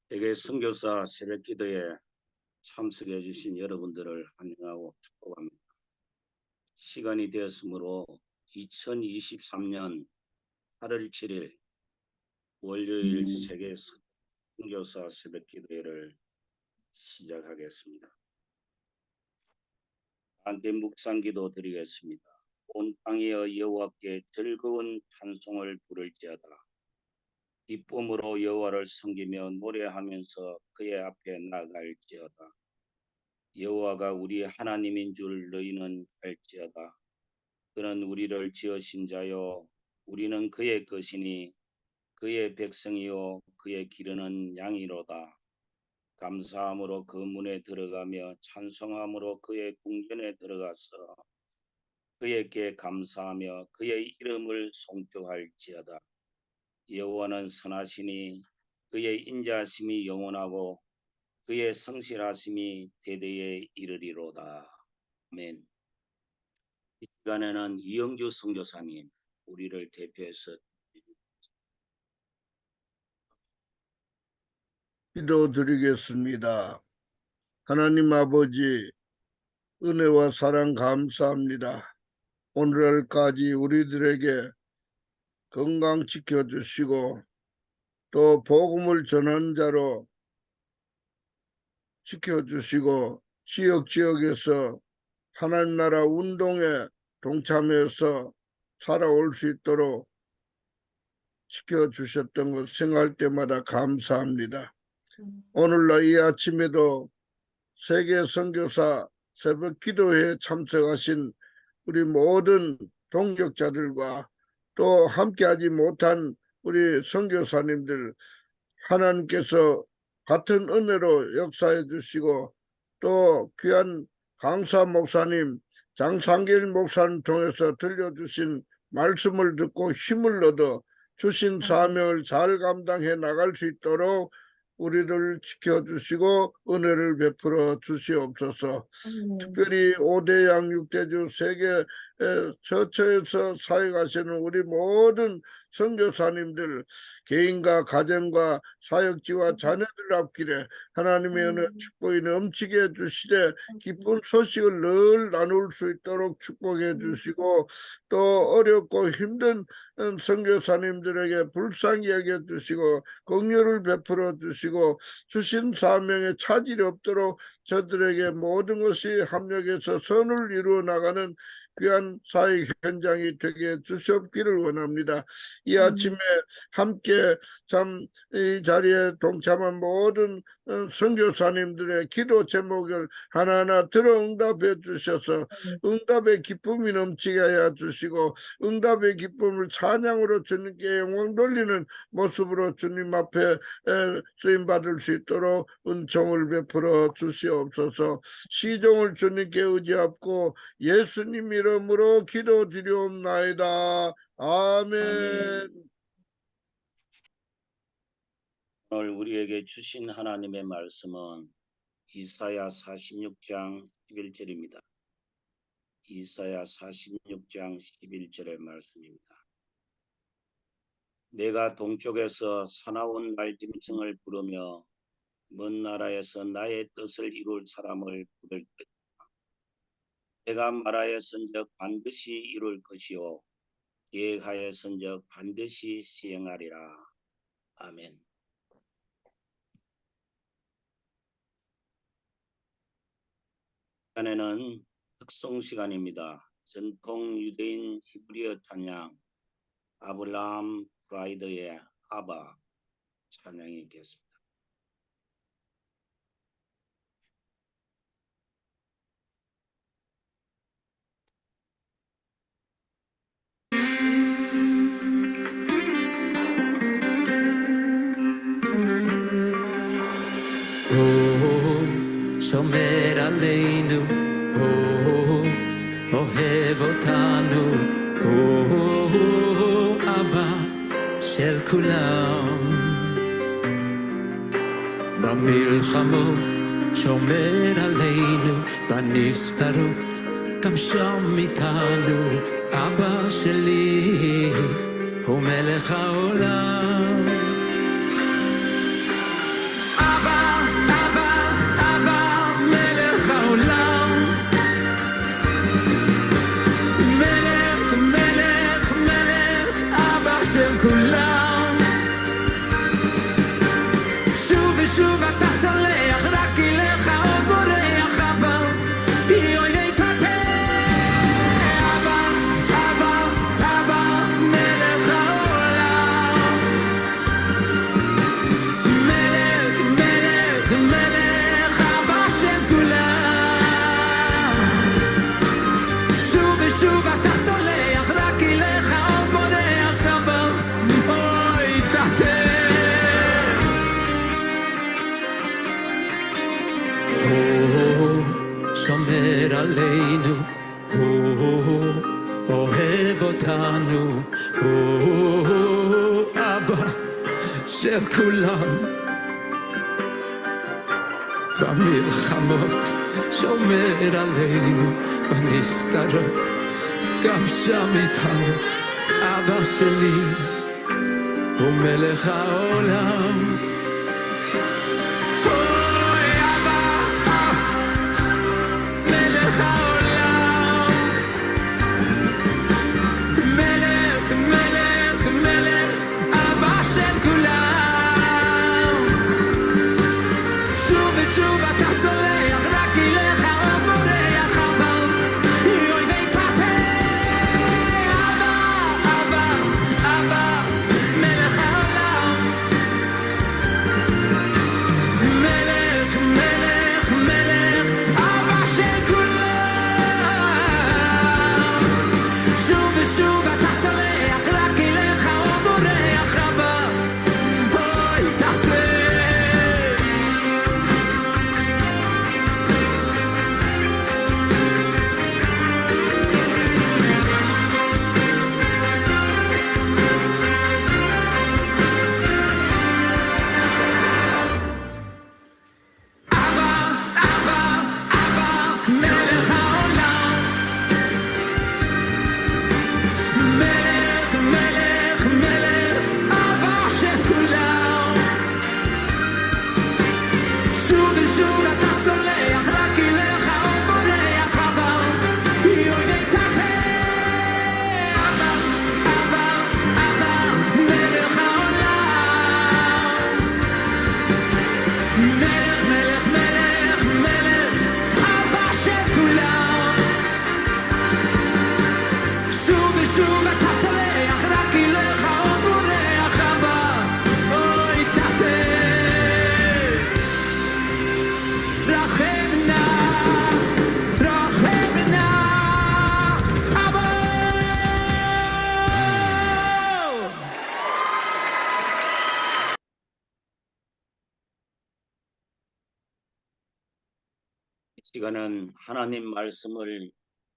세계 선교사 새벽기도에 참석해 주신 여러분들을 환영하고 축복합니다. 시간이 되었으므로 2023년 8월 7일 월요일 세계 선교사 새벽기도회를 시작하겠습니다. 한때 묵상기도 드리겠습니다. 온 땅이여 여호와께 즐거운 찬송을 부를지어다. 기쁨으로 여호와를 섬기며 노래하면서 그의 앞에 나아갈지어다. 여호와가 우리 하나님인 줄 너희는 알지어다. 그는 우리를 지으신 자요 우리는 그의 것이니 그의 백성이요 그의 기르는 양이로다. 감사함으로 그 문에 들어가며 찬송함으로 그의 궁전에 들어가서 그에게 감사하며 그의 이름을 송축할지어다. 여호와는 선하시니 그의 인자하심이 영원하고 그의 성실하심이 대대에 이르리로다. 아멘. 이 시간에는 이영주 선교사님 우리를 대표해서 기도드리겠습니다. 하나님 아버지, 은혜와 사랑 감사합니다. 오늘날까지 우리들에게 건강 지켜주시고 또 복음을 전하는 자로 지켜주시고 지역에서 하나님 나라 운동에 동참해서 살아올 수 있도록 지켜주셨던 것 생각할 때마다 감사합니다. 오늘날 이 아침에도 세계 선교사 새벽 기도회에 참석하신 우리 모든 동역자들과 또 함께하지 못한 우리 선교사님들 하나님께서 같은 은혜로 역사해 주시고 또 귀한 강사 목사님 장상길 목사님 통해서 들려주신 말씀을 듣고 힘을 얻어 주신 사명을 잘 감당해 나갈 수 있도록 우리를 지켜주시고 은혜를 베풀어 주시옵소서. 특별히 5대 양육대주 세계 처처에서 사역하시는 우리 모든 선교사님들 개인과 가정과 사역지와 자녀들 앞길에 하나님의 은혜 축복이 넘치게 해주시되 기쁜 소식을 늘 나눌 수 있도록 축복해 주시고 또 어렵고 힘든 선교사님들에게 불쌍히 여겨 주시고 긍휼을 베풀어 주시고 주신 사명에 차질이 없도록 저들에게 모든 것이 합력해서 선을 이루어 나가는 귀한 사역 현장이 되게 주시옵기를 원합니다. 이 아침에 함께 참 이 자리에 동참한 모든 선교사님들의 기도 제목을 하나하나 들어 응답해 주셔서 응답의 기쁨이 넘치게 해 주시고 응답의 기쁨을 찬양으로 주님께 영광 돌리는 모습으로 주님 앞에 쓰임 받을 수 있도록 은총을 베풀어 주시옵소서. 시종을 주님께 의지하고 예수님 이름으로 기도드리옵나이다. 아멘. 오늘 우리에게 주신 하나님의 말씀은 이사야 46장 11절입니다. 이사야 46장 11절의 말씀입니다. 내가 동쪽에서 사나운 날짐승을 부르며 먼 나라에서 나의 뜻을 이룰 사람을 부를 것이다. 내가 말하였은즉 반드시 이룰 것이요 계획하였은즉 반드시 시행하리라. 아멘. 시간에는 특송 시간입니다. 전통 유대인 히브리어 찬양 아브라함 프라이드의 아바 찬양이 있겠습니다. שומר עלינו, אוהב אותנו, אבא של כולם. במלחמות שומר עלינו, בנסתרות גם שם איתנו, אבא שלי הוא מלך העולם. עלינו, אוהב אותנו, אבא של כולם. במלחמות שומר עלינו, בנסתרות גם שם איתנו. אבא שלי הוא מלך העולם. אוי אבא, מלך העולם. מלך, מלך, מלך, אבא של כולם. שוב ושוב אתה סולח, רק אליך עוד בורח אבא. יוי ויתתה, אבא, אבא, אבא, מלך העולם. מלך, מלך, מלך, אבא של כולם. שוב ושוב אתה סולח, רק אליך עוד בורח אבא. אוי תתה. מלך העולם. מלך, מלך, מלך, אבא של כולם. שוב ושוב אתה סולח, רק אליך עוד בורח אבא. יוי ויתתה, אבא, אבא, אבא, מלך העולם. מלך, מלך, מלך, מלך, אבא של כולם. שוב ושוב אתה סולח, רק אליך עוד בורח אבא. אוי תתה. רחם נא, רחם נא, אבא. 이 시간은 하나님 말씀을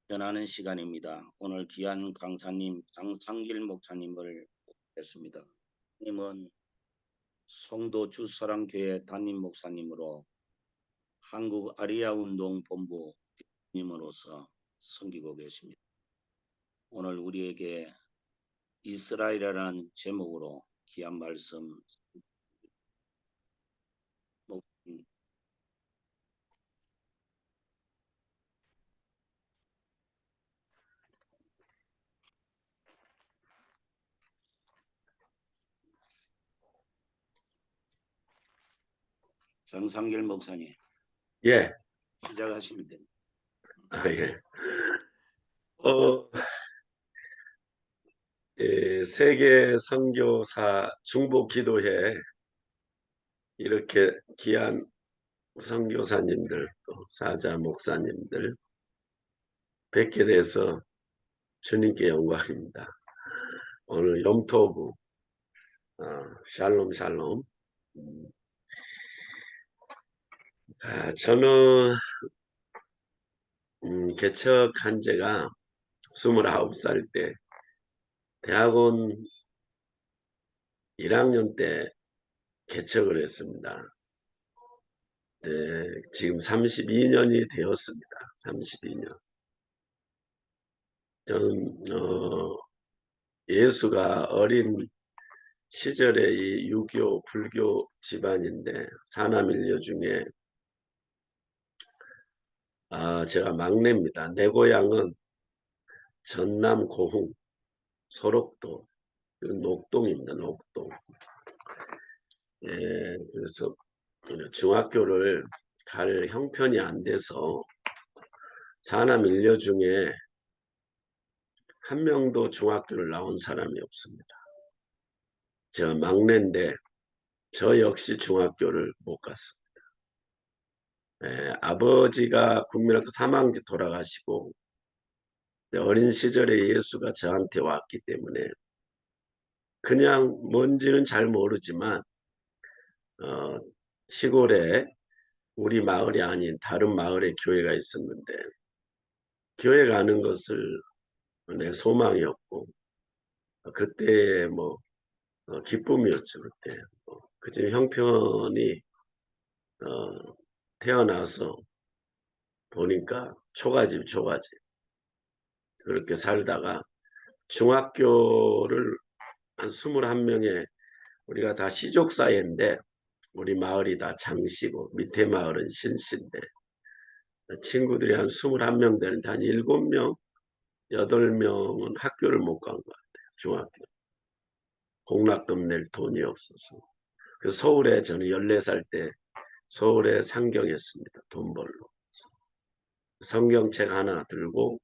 전하는 시간입니다. 오늘 귀한 강사님 장상길 목사님을 모셨습니다. 님은 송도 주사랑교회 담임 목사님으로 한국 아리아 운동 본부 님으로서 섬기고 계십니다. 오늘 우리에게 이스라엘이라는 제목으로 귀한 말씀 장상길 목사님 예, 시작하시면 됩니다. 예. 세계 선교사 중보기도회 이렇게 귀한 선교사님들 또 사자 목사님들 뵙게 돼서 주님께 영광입니다. 오늘 염토부 샬롬 샬롬. 저는 개척한 지가 29살 때 대학원 1학년 때 개척을 했습니다. 네, 지금 32년이 되었습니다. 32년. 저는 예수가 어린 시절에 이 유교 불교 집안인데 사남일녀 중에 제가 막내입니다. 내 고향은 전남 고흥 소록도 녹동입니다. 녹동. 예, 그래서 중학교를 갈 형편이 안 돼서 사남일녀 중에 한 명도 중학교를 나온 사람이 없습니다. 제가 막내인데 저 역시 중학교를 못 갔습니다. 아버지가 국민학교 3학년 돌아가시고 어린 시절에 예수가 저한테 왔기 때문에 그냥 뭔지는 잘 모르지만 시골에 우리 마을이 아닌 다른 마을에 교회가 있었는데 교회 가는 것을 내 소망이었고 그때 뭐 기쁨이었죠. 그때 그중 형편이 태어나서 보니까 초가집 그렇게 살다가 중학교를 한 21명에 우리가 다 시족 사회인데 우리 마을이 다 장씨고 밑에 마을은 신씨인데 친구들이 한 21명 되는데 한 7명, 8명은 학교를 못 간 것 같아요. 중학교. 공락금 낼 돈이 없어서. 그 서울에 저는 14살 때 서울에 상경했습니다. 돈 벌러. 성경책 하나 들고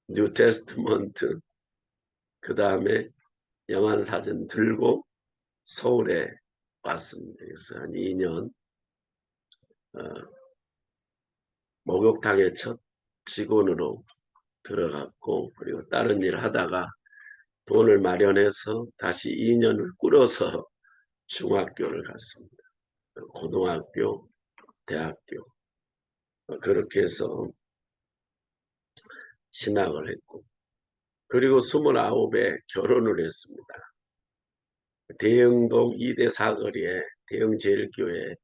뉴 테스트먼트 그 다음에 영안사전 들고 서울에 왔습니다. 그래서 한 2년 목욕탕에 첫 직원으로 들어갔고 그리고 다른 일 하다가 돈을 마련해서 다시 2년을 끌어서 중학교를 갔습니다. 고등학교, 대학교 그렇게 해서 신학을 했고 그리고 29에 결혼을 했습니다. 대흥동 2대 사거리에 대흥제일교회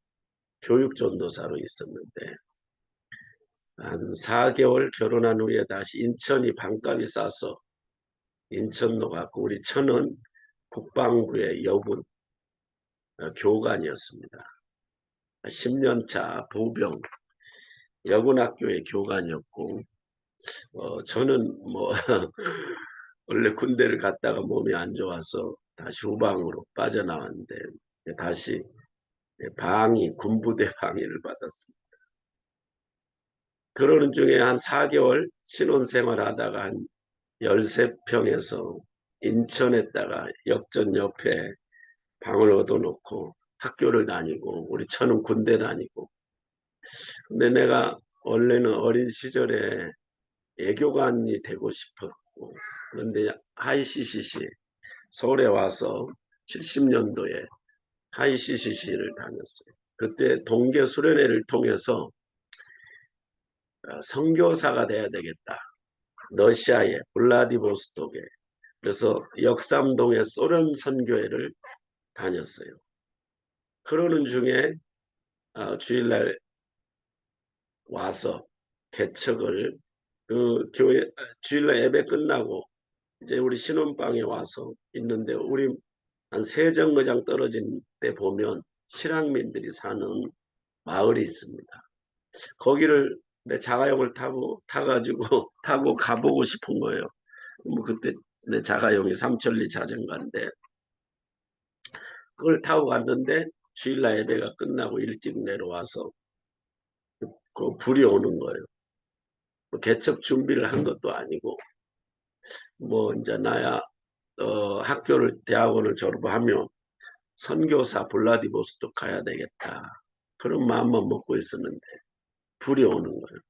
교육전도사로 있었는데 한 4개월 결혼한 후에 다시 인천이 반값이 싸서 인천로 갔고 우리 천은 국방부의 여군 교관이었습니다. 10년차 부병 여군학교의 교관이었고 저는 뭐 원래 군대를 갔다가 몸이 안 좋아서 다시 후방으로 빠져나왔는데 다시 방위 군부대 방위를 받았습니다. 그러는 중에 한 4개월 신혼생활 하다가 한 13평에서 인천에다가 역전 옆에 방을 얻어놓고 학교를 다니고 우리 처는 군대 다니고 근데 내가 원래는 어린 시절에 애교관이 되고 싶었고 그런데 하이CCC 서울에 와서 70년도에 하이CCC를 다녔어요. 그때 동계 수련회를 통해서 선교사가 돼야 되겠다. 러시아에 블라디보스톡에 그래서 역삼동의 소련 선교회를 다녔어요. 그러는 중에 주일날 와서 개척을 그 교회 주일날 예배 끝나고 이제 우리 신혼방에 와서 있는데 우리 한 3정거장 떨어진 데 보면 실향민들이 사는 마을이 있습니다. 거기를 내 자가용을 타가지고 타고 가보고 싶은 거예요. 뭐 그때 내 자가용이 삼천리 자전거인데 그걸 타고 갔는데 주일날 예배가 끝나고 일찍 내려와서 그 불이 오는 거예요. 뭐 개척 준비를 한 것도 아니고 뭐 이제 나야 학교를 대학원을 졸업하면 선교사 블라디보스톡 가야 되겠다. 그런 마음만 먹고 있었는데 불이 오는 거예요.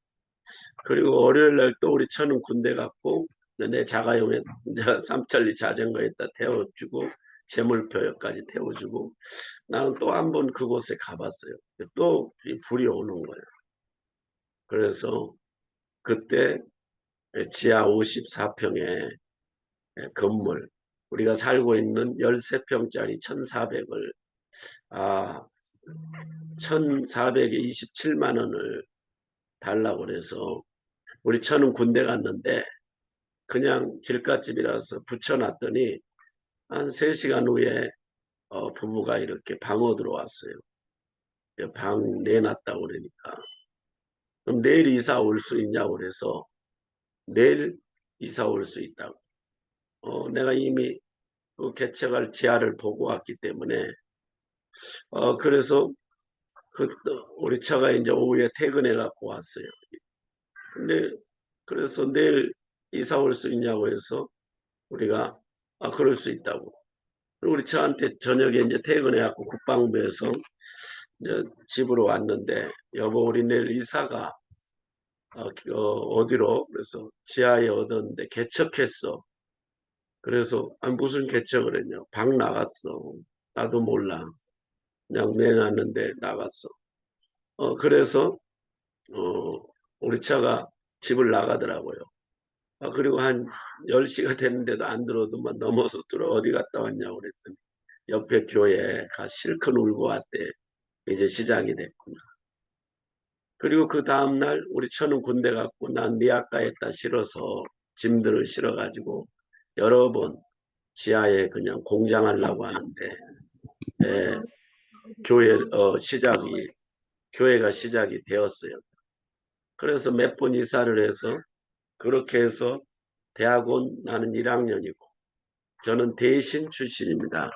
그리고 월요일 날 또 우리 처는 군대 갔고 내 자가용에 삼천리 자전거에다 태워주고 제물표까지 태워주고 나는 또 한 번 그곳에 가봤어요. 또 불이 오는 거예요. 그래서 그때 지하 54평의 건물 우리가 살고 있는 13평짜리 1,400을 1,400에 27만 원을 달라고 그래서 우리 처는 군대 갔는데 그냥 길가집이라서 붙여놨더니 한 3시간 후에 부부가 이렇게 방어 들어왔어요. 방 내놨다고 그러니까 그럼 내일 이사 올 수 있냐고 그래서 내일 이사 올 수 있다고. 내가 이미 그 개척할 지하를 보고 왔기 때문에 그래서 우리 처가 이제 오후에 퇴근해 갖고 왔어요. 근데 그래서 내일 이사 올 수 있냐고 해서 우리가 그럴 수 있다고. 우리 처한테 저녁에 이제 퇴근해 갖고 국방부에서 이제 집으로 왔는데 여보 우리 내일 이사가 어디로 그래서 지하에 얻었는데 개척했어. 그래서 무슨 개척을 했냐 방 나갔어. 나도 몰라. 그냥 내놨는데 나갔어. 그래서 우리 처가 집을 나가더라고요. 그리고 한 10시가 됐는데도 안 들어오더만 넘어서 들어 어디 갔다 왔냐고 그랬더니 옆에 교회에 가 실컷 울고 왔대. 이제 시작이 됐구나. 그리고 그 다음날 우리 처는 군대 갔고 난 니아까에다 실어서 짐들을 실어가지고 여러 번 지하에 그냥 공장하려고 하는데 교회가 시작이 되었어요. 그래서 몇 번 이사를 해서 그렇게 해서 대학원 나는 1학년이고 저는 대신 출신입니다.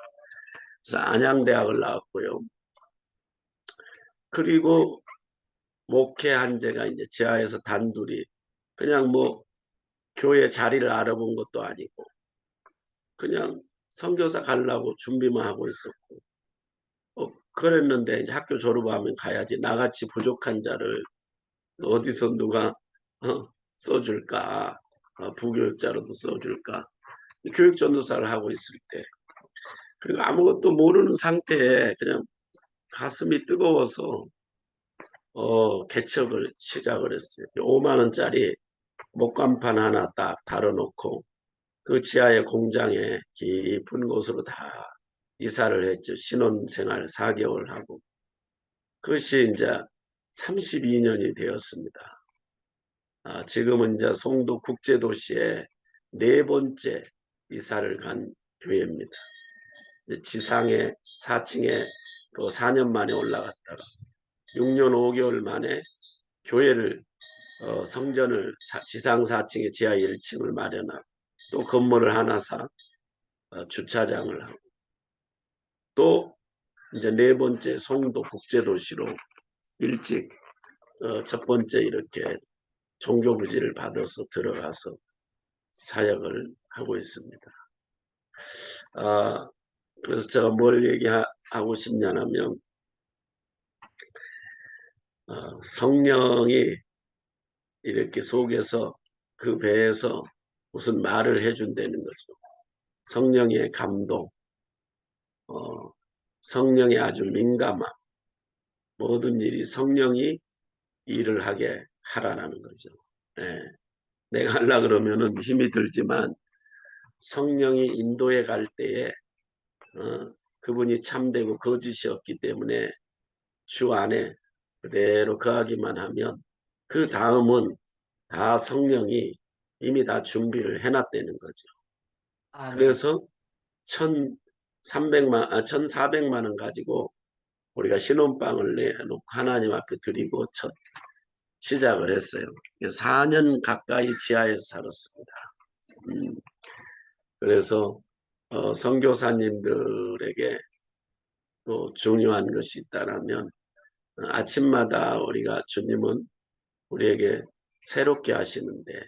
그래서 안양대학을 나왔고요. 그리고 목회한 제가 이제 지하에서 단둘이 그냥 뭐 교회 자리를 알아본 것도 아니고 그냥 선교사 가려고 준비만 하고 있었고 그랬는데 이제 학교 졸업하면 가야지 나같이 부족한 자를 어디서 누가 써줄까 부교육자로도 써줄까 교육전도사를 하고 있을 때 그리고 아무것도 모르는 상태에 그냥 가슴이 뜨거워서 개척을 시작을 했어요. 5만 원짜리 목간판 하나 딱 달아놓고 그 지하의 공장에 깊은 곳으로 다 이사를 했죠. 신혼생활 4개월 하고 그것이 이제 32년이 되었습니다. 지금은 이제 송도 국제도시에 4번째 이사를 간 교회입니다. 이제 지상에 4층에 또 4년 만에 올라갔다가 6년 5개월 만에 교회를 성전을 지상 4층에 지하 1층을 마련하고 또 건물을 하나 사 주차장을 하고 또 이제 4번째 송도 국제도시로 일찍 첫 번째 이렇게 종교부지를 받아서 들어가서 사역을 하고 있습니다. 그래서 제가 뭘 얘기하고 싶냐면 성령이 이렇게 속에서 그 배에서 무슨 말을 해준다는 거죠. 성령의 감동, 성령의 아주 민감함, 모든 일이 성령이 일을 하게 하라는 거죠. 내가 하려고 그러면은 힘이 들지만 성령이 인도해 갈 때에 그분이 참되고 거짓이 없기 때문에 주 안에 그대로 거하기만 하면 그 다음은 다 성령이 이미 다 준비를 해놨다는 거죠. 그래서 1,400만 원 가지고 우리가 신혼방을 내놓고 하나님 앞에 드리고 첫 시작을 했어요. 4년 가까이 지하에서 살았습니다. 그래서 선교사님들에게 또 중요한 것이 있다라면 아침마다 우리가 주님은 우리에게 새롭게 하시는데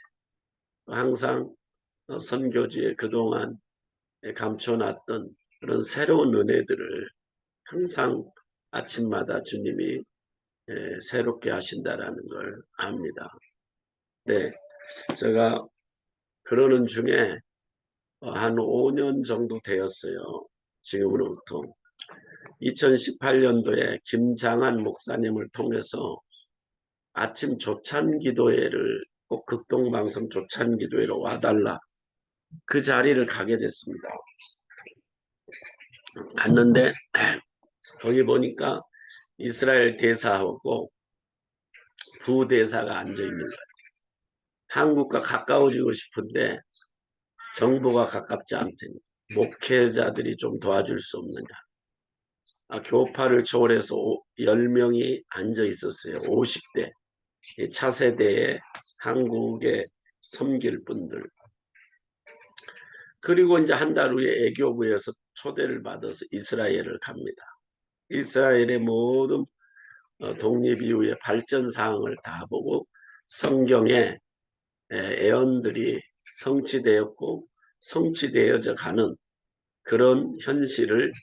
항상 선교지에 그동안 감춰놨던 그런 새로운 은혜들을 항상 아침마다 주님이 새롭게 하신다라는 걸 압니다. 네, 제가 그러는 중에 한 5년 정도 되었어요. 지금으로부터 2018년도에 김장한 목사님을 통해서 아침 조찬기도회를 꼭 극동방송 조찬기도회로 와달라 그 자리를 가게 됐습니다. 갔는데 거기 보니까 이스라엘 대사하고 부대사가 앉아 있는 거예요. 한국과 가까워지고 싶은데 정부가 가깝지 않더니 목회자들이 좀 도와줄 수 없느냐. 교파를 초월해서 10명이 앉아 있었어요. 50대 차세대의 한국에 섬길 분들. 그리고 이제 한 달 후에 애교부에서 초대를 받아서 이스라엘을 갑니다. 이스라엘의 모든 독립 이후의 발전 사항을 다 보고 성경에 애언들이 성취되었고 성취되어져 가는 그런 현실을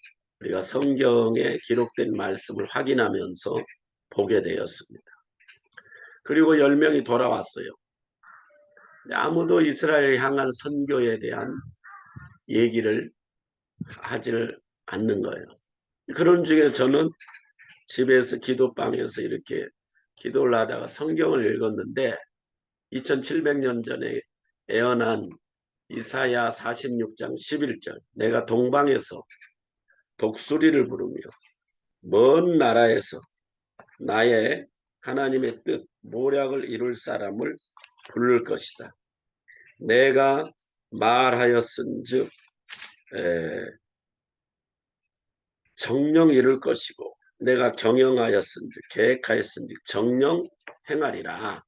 우리가 성경에 기록된 말씀을 확인하면서 보게 되었습니다. 그리고 10명이 돌아왔어요. 아무도 이스라엘 향한 선교에 대한 얘기를 하질 않는 거예요. 그런 중에 저는 집에서 기도방에서 이렇게 기도를 하다가 성경을 읽었는데 2700년 전에 예언한 이사야 46장 11절 내가 동방에서 독수리를 부르며 먼 나라에서 나의 하나님의 뜻 모략을 이룰 사람을 부를 것이다. 내가 말하였은즉 정령 이룰 것이고 내가 경영하였은즉 계획하였은즉 정령 행하리라.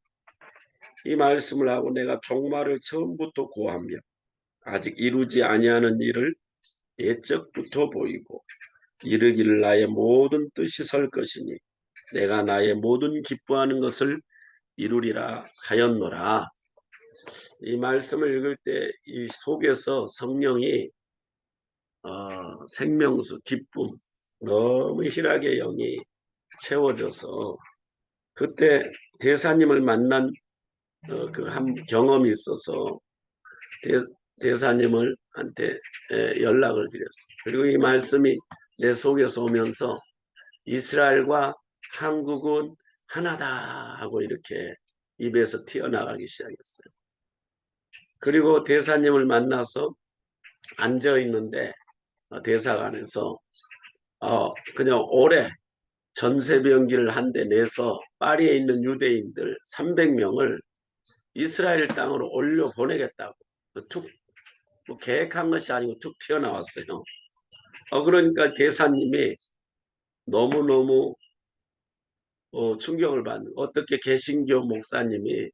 이 말씀을 하고 내가 종말을 처음부터 고하며 아직 이루지 아니하는 일을 예적부터 보이고 이르기를 나의 모든 뜻이 설 것이니 내가 나의 모든 기뻐하는 것을 이루리라 하였노라. 이 말씀을 읽을 때 이 속에서 성령이 생명수, 기쁨, 너무 희락의 영이 채워져서 그때 대사님을 만난 그 한 경험이 있어서 대사님을 한테 연락을 드렸어요. 그리고 이 말씀이 내 속에서 오면서 이스라엘과 한국은 하나다 하고 이렇게 입에서 튀어나가기 시작했어요. 그리고 대사님을 만나서 앉아 있는데 대사관에서 그냥 올해 전세병기를 한 대 내서 파리에 있는 유대인들 300명을 이스라엘 땅으로 올려 보내겠다고 툭 뭐 계획한 것이 아니고 툭 튀어나왔어요. 그러니까 대사님이 너무너무 충격을 받는 어떻게 개신교 목사님이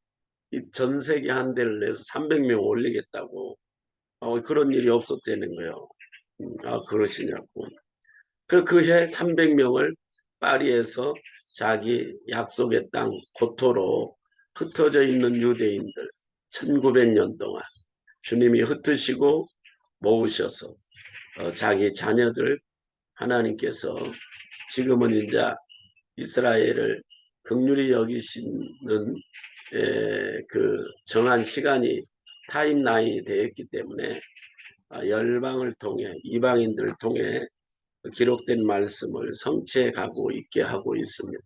이 전세기 한 대를 내서 300명 올리겠다고 그런 일이 없었다는 거예요. 그러시냐고. 그해 300명을 파리에서 자기 약속의 땅 고토로 흩어져 있는 유대인들 1900년 동안 주님이 흩으시고 모으셔서 자기 자녀들 하나님께서 지금은 이제 이스라엘을 긍휼히 여기시는 그 정한 시간이 타임라인이 되었기 때문에 열방을 통해 이방인들을 통해 기록된 말씀을 성취해 가고 있게 하고 있습니다.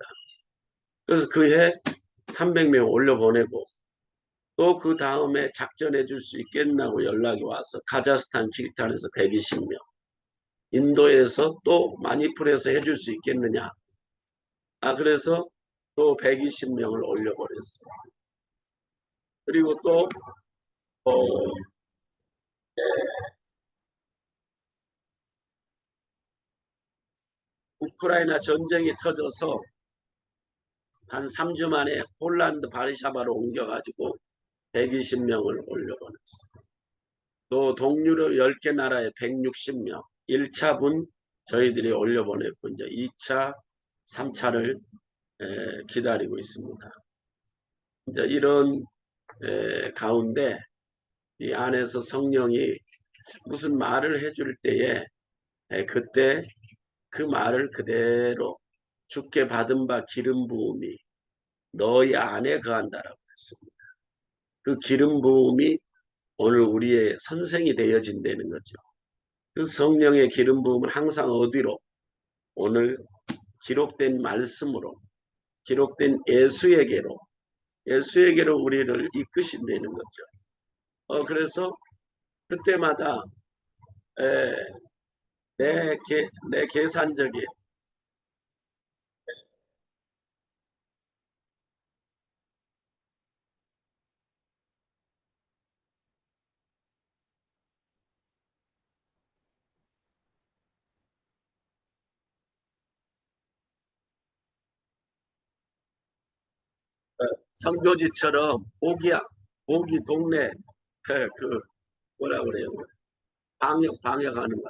그래서 그해 300명 올려보내고 또 그 다음에 작전해 줄 수 있겠냐고 연락이 와서 카자흐스탄, 키르기스탄에서 120명 인도에서 또 마니풀에서 해줄 수 있겠느냐. 그래서 또 120명을 올려버렸어요. 그리고 또 우크라이나 전쟁이 터져서 한 3주 만에 폴란드 바르샤바로 옮겨가지고 120명을 올려보냈어요. 또 동유럽 10개 나라에 160명 1차분 저희들이 올려보냈고 이제 2차, 3차를 기다리고 있습니다. 이제 이런 가운데 이 안에서 성령이 무슨 말을 해줄 때에 그때 그 말을 그대로 주께 받은 바 기름 부음이 너희 안에 거한다라고 했습니다. 그 기름 부음이 오늘 우리의 선생이 되어진다는 거죠. 그 성령의 기름 부음은 항상 어디로? 오늘 기록된 말씀으로, 기록된 예수에게로 우리를 이끄신다는 거죠. 그래서 그때마다 내 계산적인 선교지처럼 오기 동네 그 뭐라 그래요? 방역하는 것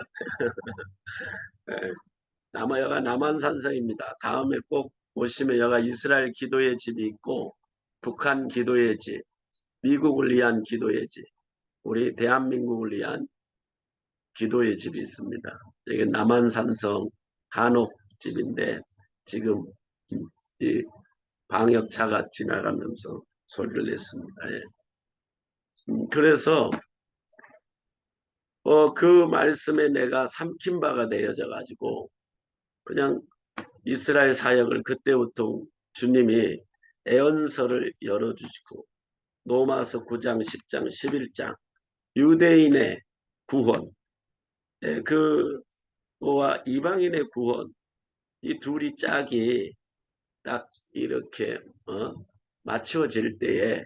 같아요. 여가 남한산성입니다. 다음에 꼭 오시면 여가 이스라엘 기도의 집이 있고 북한 기도의 집, 미국을 위한 기도의 집, 우리 대한민국을 위한 기도의 집이 있습니다. 여기 남한산성 한옥집인데 지금 이 방역차가 지나가면서 소리를 냈습니다. 그래서 그 말씀에 내가 삼킨 바가 되어져 가지고 그냥 이스라엘 사역을 그때부터 주님이 애언서를 열어주시고 로마서 9장, 10장, 11장 유대인의 구원, 그와 이방인의 구원, 이 둘이 짝이 딱 이렇게 맞추어질 때에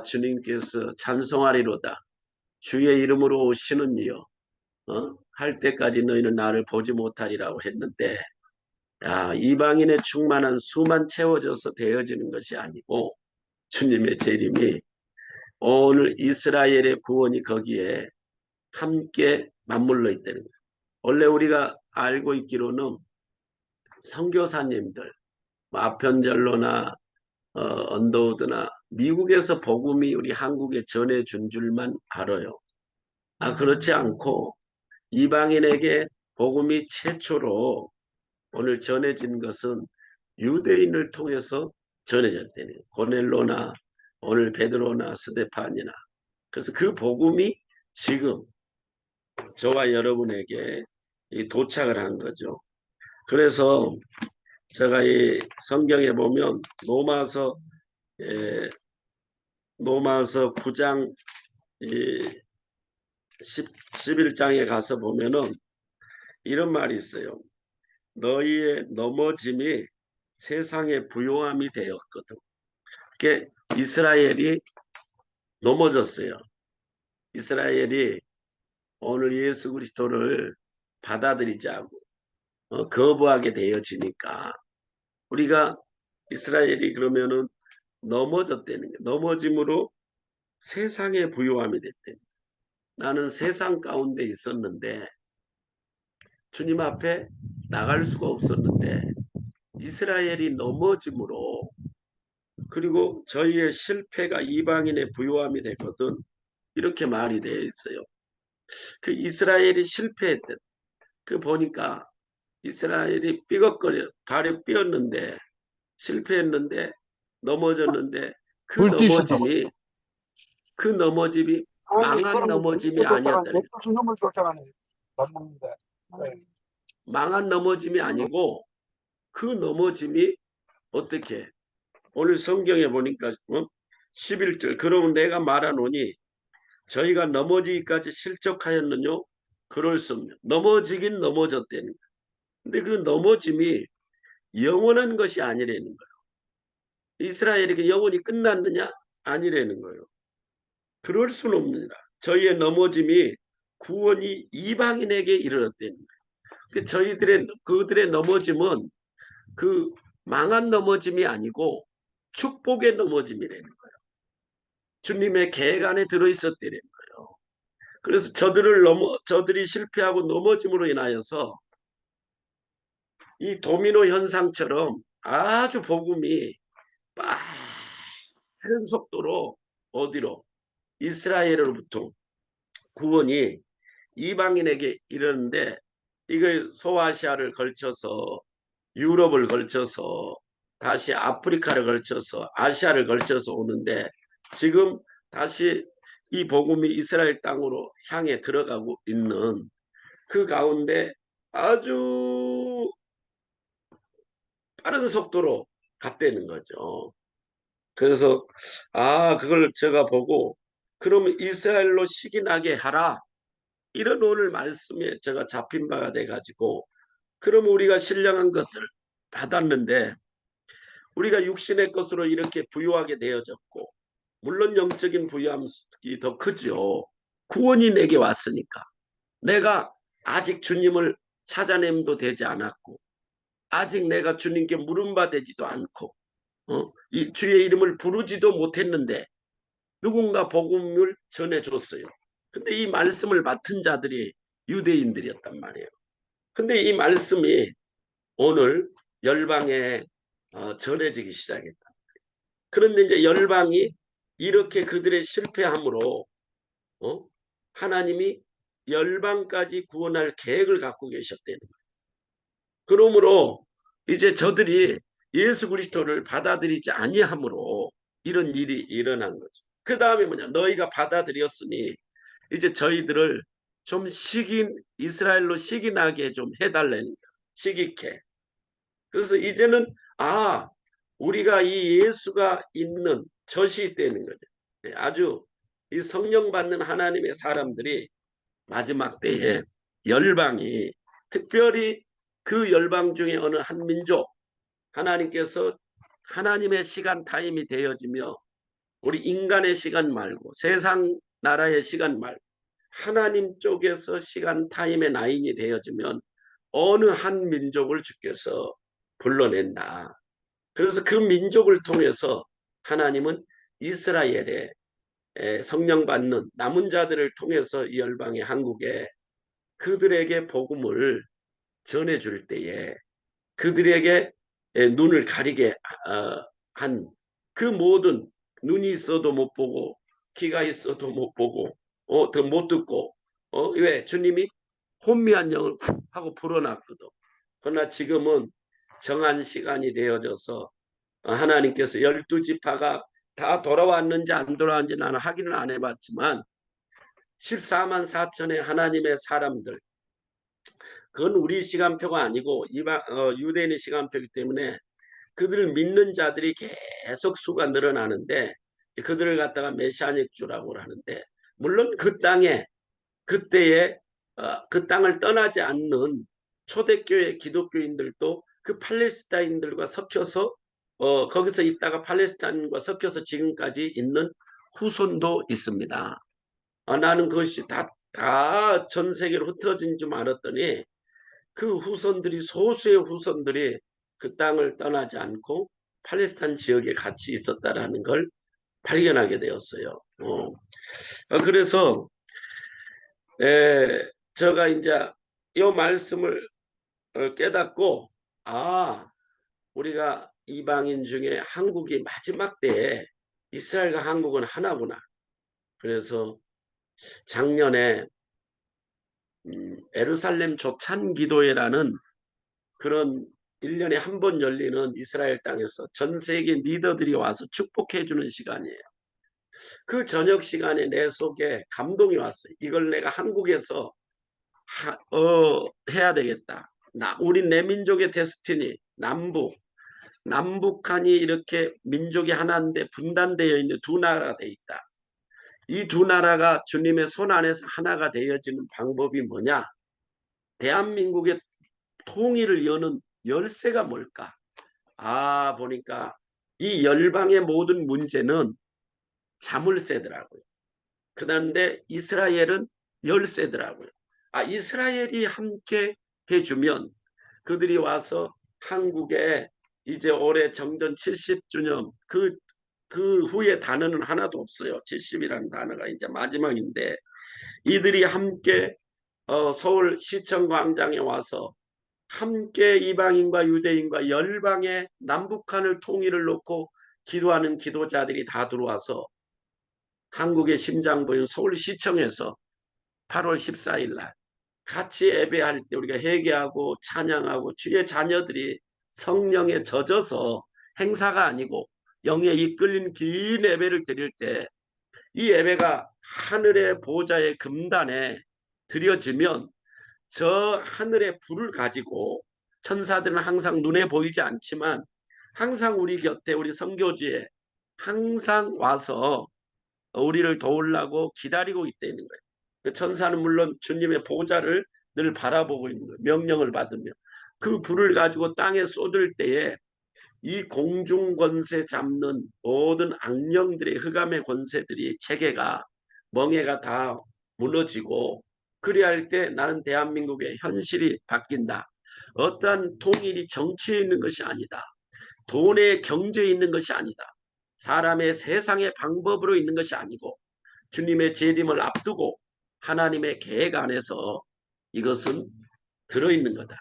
주님께서 찬송하리로다. 주의 이름으로 오시는 이여 할 때까지 너희는 나를 보지 못하리라고 했는데 이방인의 충만한 수만 채워져서 되어지는 것이 아니고 주님의 재림이 오늘 이스라엘의 구원이 거기에 함께 맞물려 있다는 거예요. 원래 우리가 알고 있기로는 선교사님들 아편젤로나 언더우드나 미국에서 복음이 우리 한국에 전해준 줄만 알아요. 그렇지 않고 이방인에게 복음이 최초로 오늘 전해진 것은 유대인을 통해서 전해졌대요. 고넬로나 오늘 베드로나 스데판이나. 그래서 그 복음이 지금 저와 여러분에게 도착을 한 거죠. 그래서 제가 이 성경에 보면 로마서 9장 11장에 가서 보면은 이런 말이 있어요. 너희의 넘어짐이 세상의 부요함이 되었거든. 그게 이스라엘이 넘어졌어요. 이스라엘이 오늘 예수 그리스도를 받아들이지 않고 거부하게 되어지니까 우리가 이스라엘이 그러면은 넘어졌다는 거예요. 넘어짐으로 세상의 부요함이 됐대. 나는 세상 가운데 있었는데 주님 앞에 나갈 수가 없었는데 이스라엘이 넘어짐으로 그리고 저희의 실패가 이방인의 부요함이 됐거든. 이렇게 말이 되어 있어요. 그 이스라엘이 실패했던 그 보니까 이스라엘이 삐걱거려 발에 삐었는데 실패했는데 넘어졌는데 그 넘어짐이 망한 넘어짐이 아니었다. 망한 넘어짐이 아니고 그 넘어짐이 어떻게 오늘 성경에 보니까 11절 그러면 내가 말하노니 저희가 넘어지기까지 실족하였느뇨? 그럴 수 없냐. 넘어지긴 넘어졌다는 거예요. 근데 그 넘어짐이 영원한 것이 아니라는 거예요. 이스라엘에게 영원히 끝났느냐? 아니라는 거예요. 그럴 수는 없느니라. 저희의 넘어짐이 구원이 이방인에게 이르렀다는 거예요. 그들의 넘어짐은 그 망한 넘어짐이 아니고 축복의 넘어짐이라는 거예요. 주님의 계획 안에 들어있었다는 거예요. 그래서 저들이 실패하고 넘어짐으로 인하여서 이 도미노 현상처럼 아주 복음이 빠른 속도로 어디로 이스라엘으로부터 구원이 이방인에게 이르는데 이걸 소아시아를 걸쳐서 유럽을 걸쳐서 다시 아프리카를 걸쳐서 아시아를 걸쳐서 오는데 지금 다시 이 복음이 이스라엘 땅으로 향해 들어가고 있는 그 가운데 아주 빠른 속도로 갔다는 거죠. 그래서 그걸 제가 보고 그러면 이스라엘로 식인하게 하라 이런 오늘 말씀에 제가 잡힌 바가 돼가지고 그러면 우리가 신령한 것을 받았는데 우리가 육신의 것으로 이렇게 부유하게 되어졌고 물론 영적인 부유함이 더 크죠. 구원이 내게 왔으니까 내가 아직 주님을 찾아냄도 되지 않았고 아직 내가 주님께 물음받지도 않고 이 주의 이름을 부르지도 못했는데 누군가 복음을 전해줬어요. 근데 이 말씀을 맡은 자들이 유대인들이었단 말이에요. 근데 이 말씀이 오늘 열방에 전해지기 시작했다. 그런데 이제 열방이 이렇게 그들의 실패함으로 하나님이 열방까지 구원할 계획을 갖고 계셨다는 거예요. 그러므로 이제 저들이 예수 그리스도를 받아들이지 아니함으로 이런 일이 일어난 거죠. 그 다음에 뭐냐? 너희가 받아들였으니 이제 저희들을 좀 이스라엘로 식인하게 좀 해달라는 거예요. 식익해. 그래서 이제는 우리가 이 예수가 있는 젖이 있다는 거죠. 아주 이 성령 받는 하나님의 사람들이 마지막 때에 열방이 특별히 그 열방 중에 어느 한 민족 하나님께서 하나님의 시간 타임이 되어지며 우리 인간의 시간 말고 세상 나라의 시간 말고 하나님 쪽에서 시간 타임의 라인이 되어지면 어느 한 민족을 주께서 불러낸다. 그래서 그 민족을 통해서 하나님은 이스라엘의 성령 받는 남은 자들을 통해서 이 열방의 한국에 그들에게 복음을 전해줄 때에 그들에게 눈을 가리게 한 그 모든 눈이 있어도 못 보고 귀가 있어도 못 보고 더 못 듣고 왜 주님이 혼미한 영을 하고 불어놨거든. 그러나 지금은 정한 시간이 되어져서 하나님께서 12지파가 다 돌아왔는지 안 돌아왔는지 나는 확인을 안 해봤지만 14만 4천의 하나님의 사람들 그건 우리 시간표가 아니고 유대인의 시간표이기 때문에 그들을 믿는 자들이 계속 수가 늘어나는데 그들을 갖다가 메시아닉 주라고 하는데 물론 그 땅에 그때에 그 땅을 떠나지 않는 초대교회 기독교인들도 그 팔레스타인들과 섞여서 거기서 있다가 팔레스타인과 섞여서 지금까지 있는 후손도 있습니다. 나는 그것이 다 전 세계로 흩어진 줄 알았더니 그 후손들이 소수의 후손들이 그 땅을 떠나지 않고 팔레스타인 지역에 같이 있었다라는 걸 발견하게 되었어요. 그래서 제가 이제 이 말씀을 깨닫고 우리가 이방인 중에 한국이 마지막 때에 이스라엘과 한국은 하나구나. 그래서 작년에 예루살렘 조찬 기도회라는 그런 1년에 한 번 열리는 이스라엘 땅에서 전 세계 리더들이 와서 축복해 주는 시간이에요. 그 저녁 시간에 내 속에 감동이 왔어요. 이걸 내가 한국에서 해야 되겠다. 우리 내 민족의 데스티니 남북한이 이렇게 민족이 하나인데 분단되어 있는 두 나라가 돼 있다. 이 두 나라가 주님의 손 안에서 하나가 되어지는 방법이 뭐냐? 대한민국의 통일을 여는 열쇠가 뭘까? 보니까 이 열방의 모든 문제는 자물쇠더라고요. 그런데 이스라엘은 열쇠더라고요. 이스라엘이 함께 해주면 그들이 와서 한국에 이제 올해 정전 70주년 그 후에 단어는 하나도 없어요. 70이라는 단어가 이제 마지막인데 이들이 함께 서울 시청 광장에 와서 함께 이방인과 유대인과 열방의 남북한을 통일을 놓고 기도하는 기도자들이 다 들어와서 한국의 심장부인 서울시청에서 8월 14일 날 같이 예배할 때 우리가 회개하고 찬양하고 주의 자녀들이 성령에 젖어서 행사가 아니고 영에 이끌린 긴 예배를 드릴 때 이 예배가 하늘의 보좌의 금단에 드려지면 저 하늘의 불을 가지고 천사들은 항상 눈에 보이지 않지만 항상 우리 곁에 우리 선교지에 항상 와서 우리를 도우려고 기다리고 있다는 거예요. 천사는 물론 주님의 보좌를 늘 바라보고 있는 거예요. 명령을 받으며 그 불을 가지고 땅에 쏟을 때에 이 공중 권세 잡는 모든 악령들의 흑암의 권세들이 체계가 멍해가 다 무너지고 그래야 할 때 나는 대한민국의 현실이 바뀐다. 어떠한 통일이 정치에 있는 것이 아니다. 돈의 경제에 있는 것이 아니다. 사람의 세상의 방법으로 있는 것이 아니고 주님의 재림을 앞두고 하나님의 계획 안에서 이것은 들어있는 거다.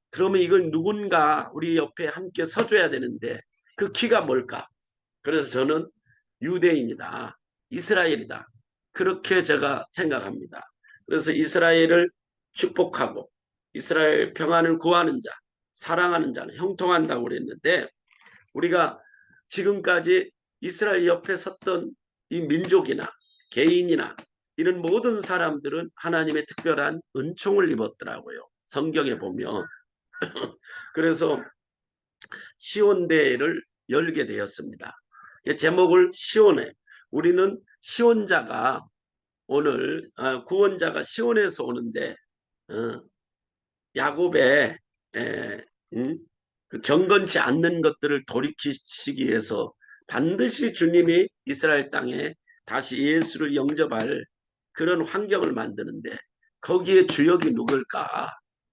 그러면 이걸 누군가 우리 옆에 함께 서줘야 되는데 그 키가 뭘까? 그래서 저는 유대인이다. 이스라엘이다. 그렇게 제가 생각합니다. 그래서 이스라엘을 축복하고 이스라엘 평안을 구하는 자, 사랑하는 자는 형통한다고 그랬는데 우리가 지금까지 이스라엘 옆에 섰던 이 민족이나 개인이나 이런 모든 사람들은 하나님의 특별한 은총을 입었더라고요. 성경에 보면. 그래서 시온대회를 열게 되었습니다. 제목을 시온에, 우리는 시온자가 오늘 구원자가 시온에서 오는데 야곱의 그 경건치 않는 것들을 돌이키시기 위해서 반드시 주님이 이스라엘 땅에 다시 예수를 영접할 그런 환경을 만드는데 거기에 주역이 누굴까?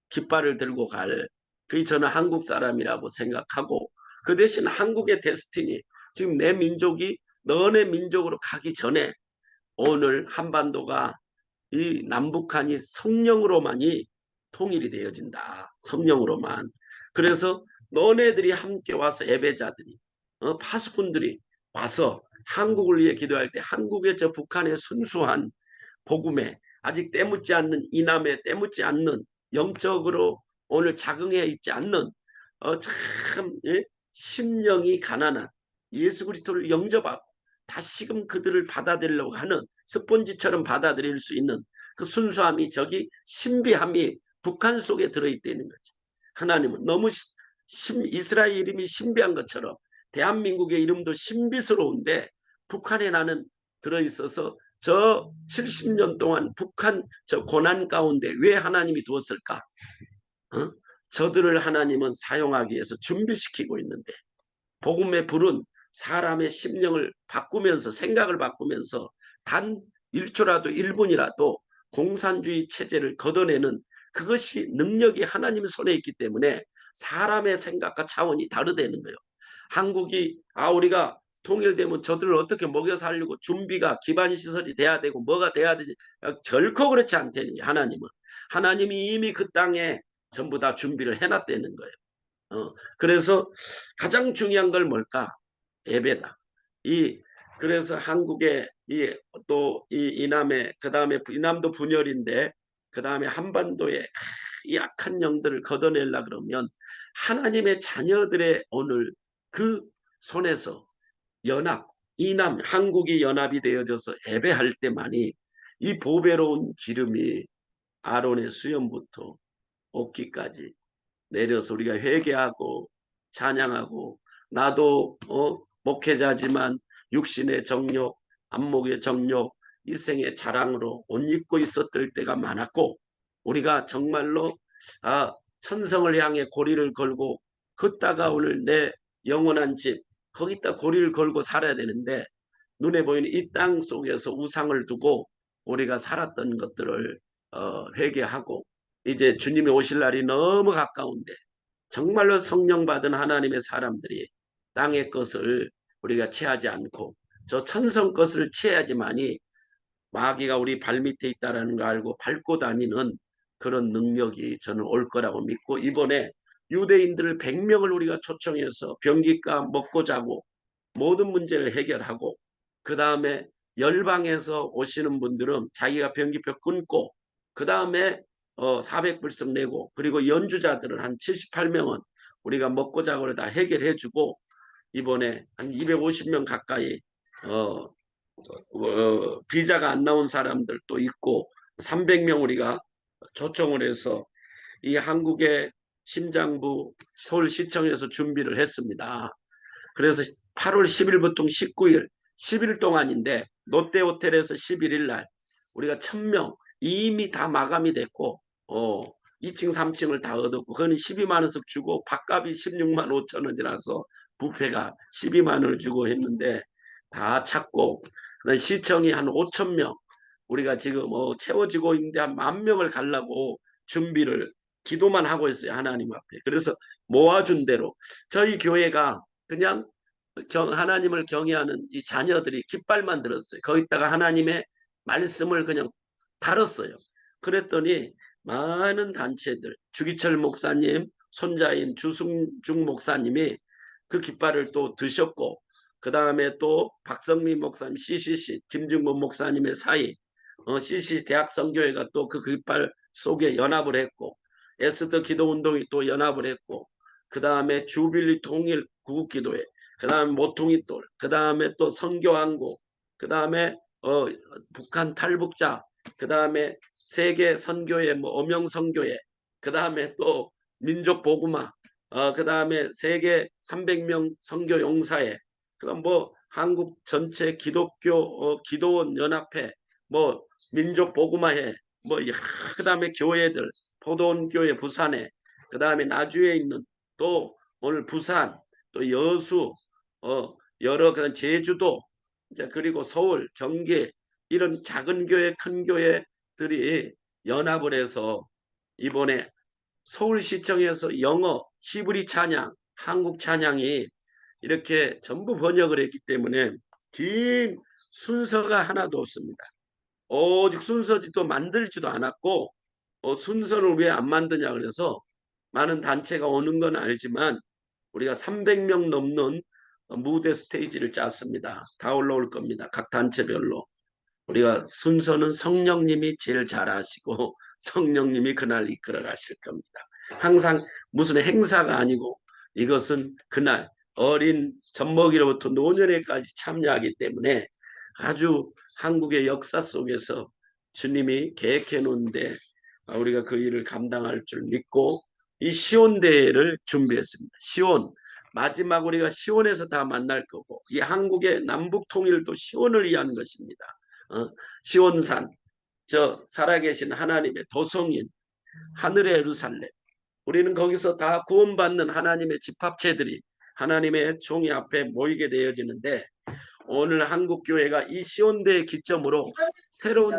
깃발을 들고 갈 그게 저는 한국 사람이라고 생각하고 그 대신 한국의 데스티니 지금 내 민족이 너네 민족으로 가기 전에 오늘 한반도가 이 남북한이 성령으로만이 통일이 되어진다. 성령으로만. 그래서 너네들이 함께 와서 예배자들이 파수꾼들이 와서 한국을 위해 기도할 때 한국의 저 북한의 순수한 복음에 아직 때묻지 않는 이남에 때묻지 않는 영적으로 오늘 자긍해 있지 않는 참 심령이 가난한 예수 그리스도를 영접하고 다시금 그들을 받아들이려고 하는 스폰지처럼 받아들일 수 있는 그 순수함이 저기 신비함이 북한 속에 들어있다는 거죠. 하나님은 너무 이스라엘 이름이 신비한 것처럼 대한민국의 이름도 신비스러운데 북한에 나는 들어있어서 저 70년 동안 북한 저 고난 가운데 왜 하나님이 두었을까? 저들을 하나님은 사용하기 위해서 준비시키고 있는데 복음의 불은 사람의 심령을 바꾸면서 생각을 바꾸면서 단 1초라도 1분이라도 공산주의 체제를 걷어내는 그것이 능력이 하나님 손에 있기 때문에 사람의 생각과 차원이 다르다는 거예요. 한국이 우리가 통일되면 저들을 어떻게 먹여 살리고 준비가 기반 시설이 돼야 되고 뭐가 돼야 되지 결코 그렇지 않다는 거예요. 하나님이 이미 그 땅에 전부 다 준비를 해놨다는 거예요. 그래서 가장 중요한 걸 뭘까? 예배다. 그래서 한국의 또 이남의 그 다음에 이남도 분열인데 그 다음에 한반도의 이 악한 영들을 걷어내려 그러면 하나님의 자녀들의 오늘 그 손에서 연합, 이남, 한국이 연합이 되어져서 예배할 때만이 이 보배로운 기름이 아론의 수염부터 옷깃까지 내려서 우리가 회개하고 찬양하고 나도 목회자지만 육신의 정욕, 안목의 정욕, 일생의 자랑으로 옷 입고 있었을 때가 많았고 우리가 정말로 천성을 향해 고리를 걸고 걷다가 오늘 내 영원한 집 거기다 고리를 걸고 살아야 되는데 눈에 보이는 이 땅 속에서 우상을 두고 우리가 살았던 것들을 회개하고 이제 주님이 오실 날이 너무 가까운데 정말로 성령 받은 하나님의 사람들이 땅의 것을 우리가 취하지 않고 저 천성 것을 취해야지만이 마귀가 우리 발밑에 있다는 걸 알고 밟고 다니는 그런 능력이 저는 올 거라고 믿고 이번에 유대인들 100명을 우리가 초청해서 병기과 먹고 자고 모든 문제를 해결하고 그 다음에 열방에서 오시는 분들은 자기가 병기표 끊고 그 다음에 400불씩 내고 그리고 연주자들은 한 78명은 우리가 먹고 자고를 다 해결해주고 이번에 한 250명 가까이 비자가 안 나온 사람들도 있고 300명 우리가 초청을 해서 이 한국의 심장부 서울시청에서 준비를 했습니다. 그래서 8월 10일부터 19일 10일 동안인데 롯데호텔에서 11일 날 우리가 1000명 이미 다 마감이 됐고 2층 3층을 다 얻었고 그거는 12만 원씩 주고 밥값이 16만 5천 원이라서 뷔페가 12만 원을 주고 했는데 다 찾고 시청이 한 5천 명 우리가 지금 채워지고 있는데 한 10,000명을 가려고 준비를 기도만 하고 있어요. 하나님 앞에. 그래서 모아준 대로 저희 교회가 그냥 하나님을 경외하는 이 자녀들이 깃발만 들었어요. 거기다가 하나님의 말씀을 그냥 달았어요. 그랬더니 많은 단체들 주기철 목사님 손자인 주승중 목사님이 그 깃발을 또 드셨고 그 다음에 또 박성민 목사님 CCC 김중범 목사님의 사이 CCC 대학선교회가 또 그 깃발 속에 연합을 했고 에스더 기도운동이 또 연합을 했고 그 다음에 주빌리 통일 구국기도회 그 다음에 모퉁이돌 그 다음에 또 선교항구 그 다음에 북한 탈북자 그 다음에 세계 선교회 엄영선교회 그 다음에 또 민족보구마 그 다음에 세계 300명 선교용사회 그다음 한국 전체 기독교 기도원 연합회, 뭐 민족 복음화회, 뭐 그다음에 교회들, 포도원 교회 부산에, 그다음에 나주에 있는 또 오늘 부산, 또 여수, 여러 그런 제주도, 이제 그리고 서울, 경기 이런 작은 교회, 큰 교회들이 연합을 해서 이번에 서울시청에서 영어, 히브리 찬양, 한국 찬양이 이렇게 전부 번역을 했기 때문에 긴 순서가 하나도 없습니다. 오직 순서지도 만들지도 않았고 순서를 왜 안 만드냐 그래서 많은 단체가 오는 건 알지만 우리가 300명 넘는 무대 스테이지를 짰습니다. 다 올라올 겁니다. 각 단체별로. 우리가 순서는 성령님이 제일 잘하시고 성령님이 그날 이끌어 가실 겁니다. 항상 무슨 행사가 아니고 이것은 그날 어린 젖먹이로부터 노년에까지 참여하기 때문에 아주 한국의 역사 속에서 주님이 계획해 놓은데 우리가 그 일을 감당할 줄 믿고 이 시온 대회를 준비했습니다. 시온, 마지막 우리가 시온에서 다 만날 거고 이 한국의 남북 통일도 시온을 위한 것입니다. 시온산, 저 살아계신 하나님의 도성인 하늘의 예루살렘, 우리는 거기서 다 구원받는 하나님의 집합체들이 하나님의 종이 앞에 모이게 되어지는데 오늘 한국교회가 이 시온대의 기점으로 새로운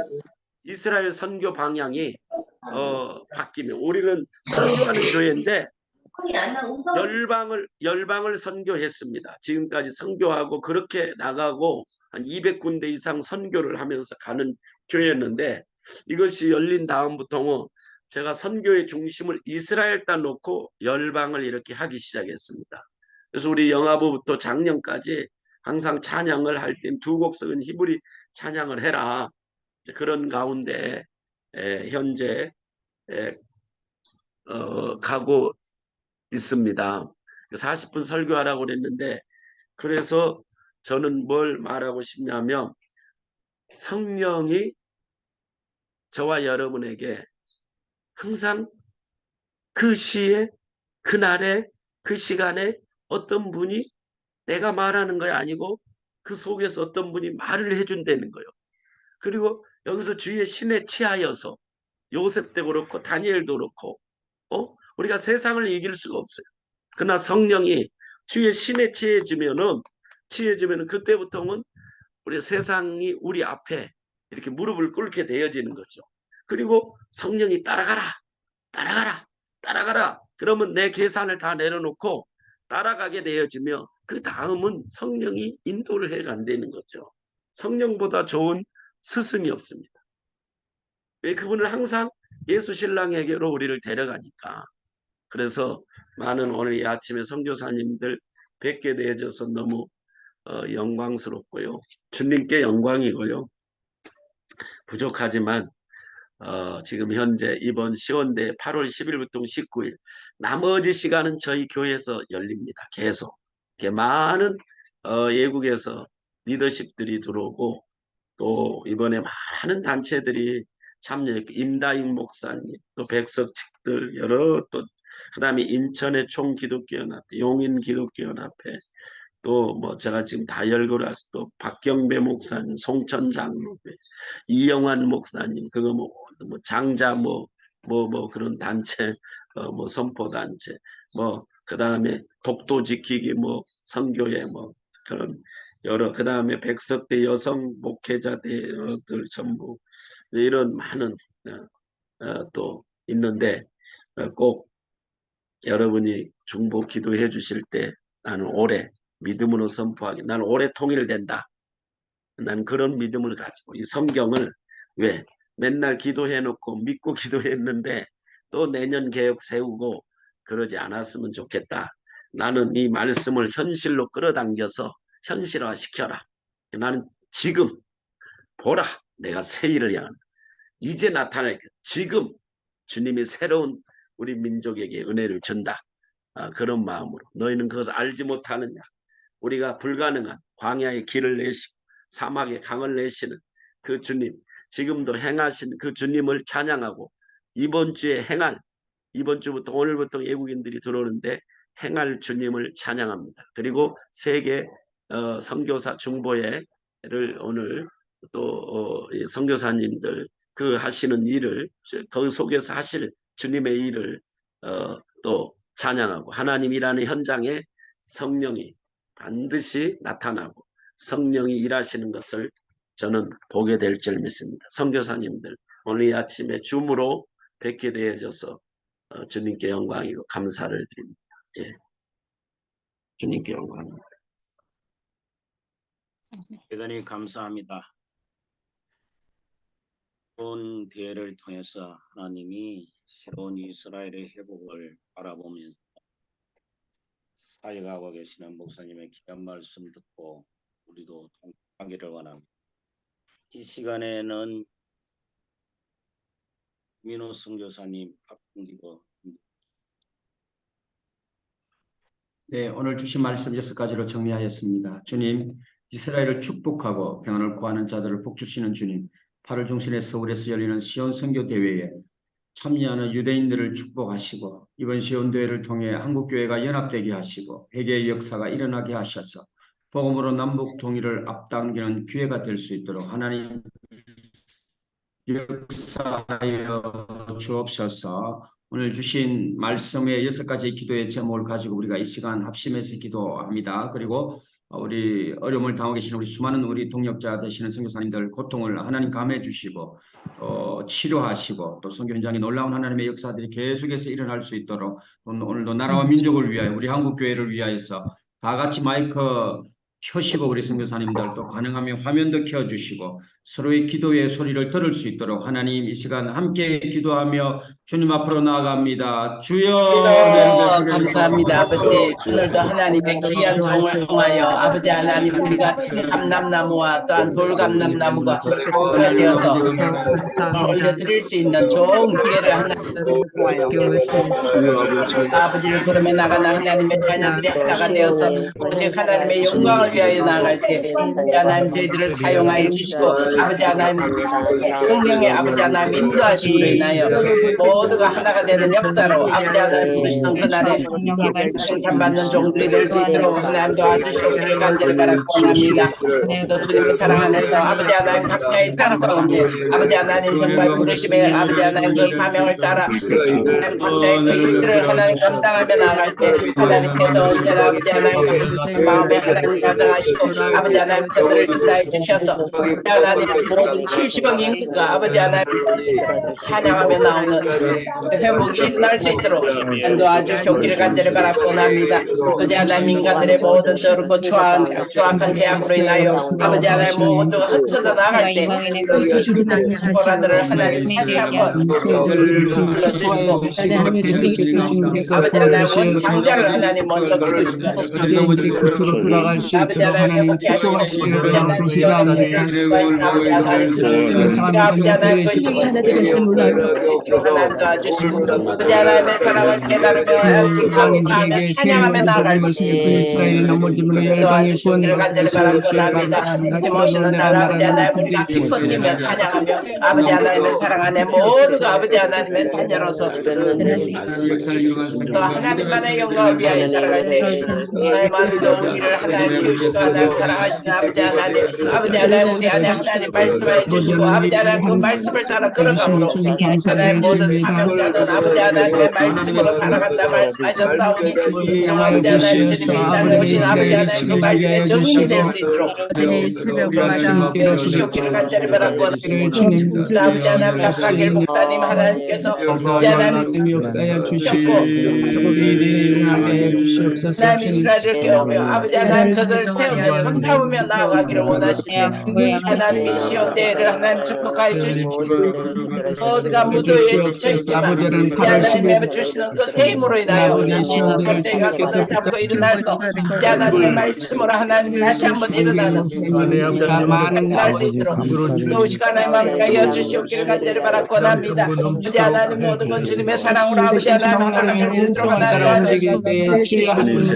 이스라엘 선교 방향이 바뀌면 우리는 선교하는 교회인데 열방을 선교했습니다. 지금까지 선교하고 그렇게 나가고 한 200군데 이상 선교를 하면서 가는 교회였는데 이것이 열린 다음부터는 제가 선교의 중심을 이스라엘에다 놓고 열방을 이렇게 하기 시작했습니다. 그래서 우리 영화부부터 작년까지 항상 찬양을 할 땐 두 곡석은 히브리 찬양을 해라. 그런 가운데 현재 가고 있습니다. 40분 설교하라고 그랬는데 그래서 저는 뭘 말하고 싶냐면 성령이 저와 여러분에게 항상 그 시에 그날에 그 시간에 어떤 분이 내가 말하는 거 아니고 그 속에서 어떤 분이 말을 해준다는 거예요. 그리고 여기서 주의 신에 취하여서 요셉도 그렇고 다니엘도 그렇고 우리가 세상을 이길 수가 없어요. 그러나 성령이 주의 신에 취해지면은 그때부터는 우리 세상이 우리 앞에 이렇게 무릎을 꿇게 되어지는 거죠. 그리고 성령이 따라가라. 그러면 내 계산을 다 내려놓고 따라가게 되어지며 그 다음은 성령이 인도를 해간다는 거죠. 성령보다 좋은 스승이 없습니다. 왜 그분은 항상 예수 신랑에게로 우리를 데려가니까. 그래서 많은 오늘 이 아침에 선교사님들 뵙게 되어져서 너무 영광스럽고요. 주님께 영광이고요. 부족하지만 지금 현재 이번 시온대 8월 10일부터 19일 나머지 시간은 저희 교회에서 열립니다. 계속 많은 외국에서 리더십들이 들어오고 또 이번에 많은 단체들이 참여했고 임다익 목사님 또 백석칙들 여러 또 그다음에 인천의 총기독교연합회 용인 기독교연합회 또 뭐 제가 지금 다 열거라서 또 박경배 목사님 송천 장로회 이영환 목사님 그거 뭐 장자 뭐 그런 단체 뭐 선포 단체 뭐 그다음에 독도 지키기 뭐 선교회 뭐 그런 여러 그다음에 백석대 여성 목회자들 전부 이런 많은 또 있는데 꼭 여러분이 중보 기도해 주실 때 나는 올해 믿음으로 선포하기 나는 올해 통일된다. 나는 그런 믿음을 가지고 이 성경을 왜 맨날 기도해놓고 믿고 기도했는데 또 내년 계획 세우고 그러지 않았으면 좋겠다. 나는 이 말씀을 현실로 끌어당겨서 현실화시켜라. 나는 지금 보라 내가 새 일을 향한 이제 나타날 지금 주님이 새로운 우리 민족에게 은혜를 준다. 그런 마음으로 너희는 그것을 알지 못하느냐. 우리가 불가능한 광야의 길을 내시고 사막의 강을 내시는 그 주님 지금도 행하신 그 주님을 찬양하고 이번 주에 행할 이번 주부터 오늘부터 외국인들이 들어오는데 행할 주님을 찬양합니다. 그리고 세계 선교사 중보회를 오늘 또 이 선교사님들 그 하시는 일을 그 속에서 하실 주님의 일을 또 찬양하고 하나님이라는 현장에 성령이 반드시 나타나고 성령이 일하시는 것을 저는 보게 될 줄 믿습니다. 선교사님들 오늘 이 아침에 줌으로 뵙게 되어져서 주님께 영광이고 감사를 드립니다. 예. 주님께 영광입니다. 대단히 감사합니다. 새로운 대회를 통해서 하나님이 새로운 이스라엘의 회복을 바라보면서 사역하고 계시는 목사님의 귀한 말씀 듣고 우리도 동참하기를 원합니다. 이 시간에는 민호 선교사님, 박봉기도 네, 오늘 주신 말씀 6가지로 정리하였습니다. 주님, 이스라엘을 축복하고 평안을 구하는 자들을 복주시는 주님, 8월 중순에 서울에서 열리는 시온 선교 대회에 참여하는 유대인들을 축복하시고 이번 시온 대회를 통해 한국교회가 연합되게 하시고 회개의 역사가 일어나게 하셔서 복음으로 남북 통일을 앞당기는 기회가 될 수 있도록 하나님 역사하여 주옵소서. 오늘 주신 말씀의 6가지 기도의 제목을 가지고 우리가 이 시간 합심해서 기도합니다. 그리고 우리 어려움을 당하고 계시는 우리 수많은 우리 동역자 되시는 선교사님들 고통을 하나님 감해 주시고 치료하시고 또 선교 현장에 놀라운 하나님의 역사들이 계속해서 일어날 수 있도록 오늘도 나라와 민족을 위하여 우리 한국교회를 위하여서 다 같이 마이크 켜시고 우리 선교사님들 또 가능하면 화면도 켜주시고 서로의 기도의 소리를 들을 수 있도록 하나님 이 시간 함께 기도하며 주님 앞으로 나아갑니다. 주여 감사합니다. 아버지 오늘도 하나님의 귀한 종을 통하여 아버지 하나님 우리가 감람나무와 또한 돌감람나무가 하나 되어서 올려드릴 수 있는 좋은 기회를 하나님 통하여 아버지를 걸으며 나가는 하나님의 자녀들이 하나가 되어서 오직 하나님의 영광을 위하여 나갈 때 하나님 저희들을 사용하여 주시고 아버지 하나님 성령의 아버지 하나님 인도하심으로 인하여 모두가 하나가 되는 역사로 아버지 하나님 부르시는 그날에 칭찬받는 종들이 될 수 있도록 하나님 도와주시기를 간절히 바라고 원합니다. 또 주님을 사랑하면서 아버지 하나님 각자의 삶 가운데 아버지 하나님 정말 부르심에 아버지 하나님 그 사명을 따라 각자의 그 일들을 하나님 감당하며 나갈 때 하나님께서 언제나 아버지 하나님 마음에 하나님 가정하시고 아버지 하나님 저들을 인도해 주셔서 하나님 모든 70억 인구가 아버지 하나님 찬양하며 나오는 회복이 일어날 수 있도록 도와주시기를 간절히 바라고 원합니다. 아버지 하나님 인간들의 모든 더럽고 추악한 죄악으로 인하여 아버지 하나님 모두가 흩어져 나갈 때 보라들을 하나님 다시 한번 불러주시고 아버지 하나님 장자를 하나님 먼저 부르시고 아버지 하나님 회복케 하시고 아버지 하나님 도와주시고 아버지 하나님의 사랑을 깨달으며 오직하게 사며 찬양하며 나아갈 수 있는 도와주시기를 간절히 바라고 원합니다. 모시는 날 아버지 하나님 우리가 기뻐하며 찬양하며 아버지 하나님의 사랑 안에 모두가 아버지 하나님의 자녀로서 또 하나님만의 영광을 위하여 살아갈 때 나의 마음도 우리를 하나님 키우시고 하나님 사랑하시는 아버지 하나님 우리 안에 하나님 말씀해 주시고 아버지 하나님 그 말씀을 따라 걸어가므로 하나님 모든 사명자는 아버지 하나님의 말씀으로 살아간다 말씀하셨사오니 아버지 하나님 주님이 땅에 오신 아버지 하나님 그 말씀의 정인이 될 수 있도록 주시옵기를 간절히 바라고 원합니다. 아버지 하나님 박상길 목사님 하나님께서 아버지 하나님 주셨고 하나님 이스라엘을 깨우며 아버지 하나님 그들을 태우며 손 잡으며 나아가기를 원하시니 하나님이 시온 대회를 하나님 축복하여 주시고 모두가 무도에 지쳐있지만 하나님이 주시는 그 새 힘으로 인하여 갑자기가 손을 잡고 일어나서 하나님의 말씀으로 하나님 다시 한번 일어나는 날 수 있도록 또 시간에 마음까지 주시옵기를 간절히 바라고 원합니다. 우리 하나님 모든 건 주님의 사랑으로 아버지 하나님 사랑을 주도록 하나님 주의 아버지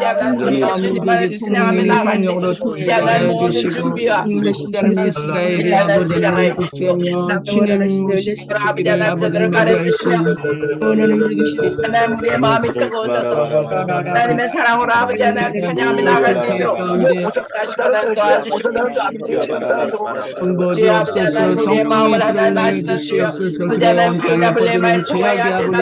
하나님 주님만을 찬양하며 나갈 때 신뢰하는 모든 준비와 신뢰하는 비장을 주시고 아버지 하나님들을 가르치시며 하나님 우리의 마음이 뜨거워져서 하나님의 사랑으로 아버지 하나님 찬양하며 나갈 수 있도록 역사하시고 도와주시옵소서. 주여 아버지 하나님 우리의 마음을 하나님 아시는 주여 아버지 하나님 피가 불레 말 통하여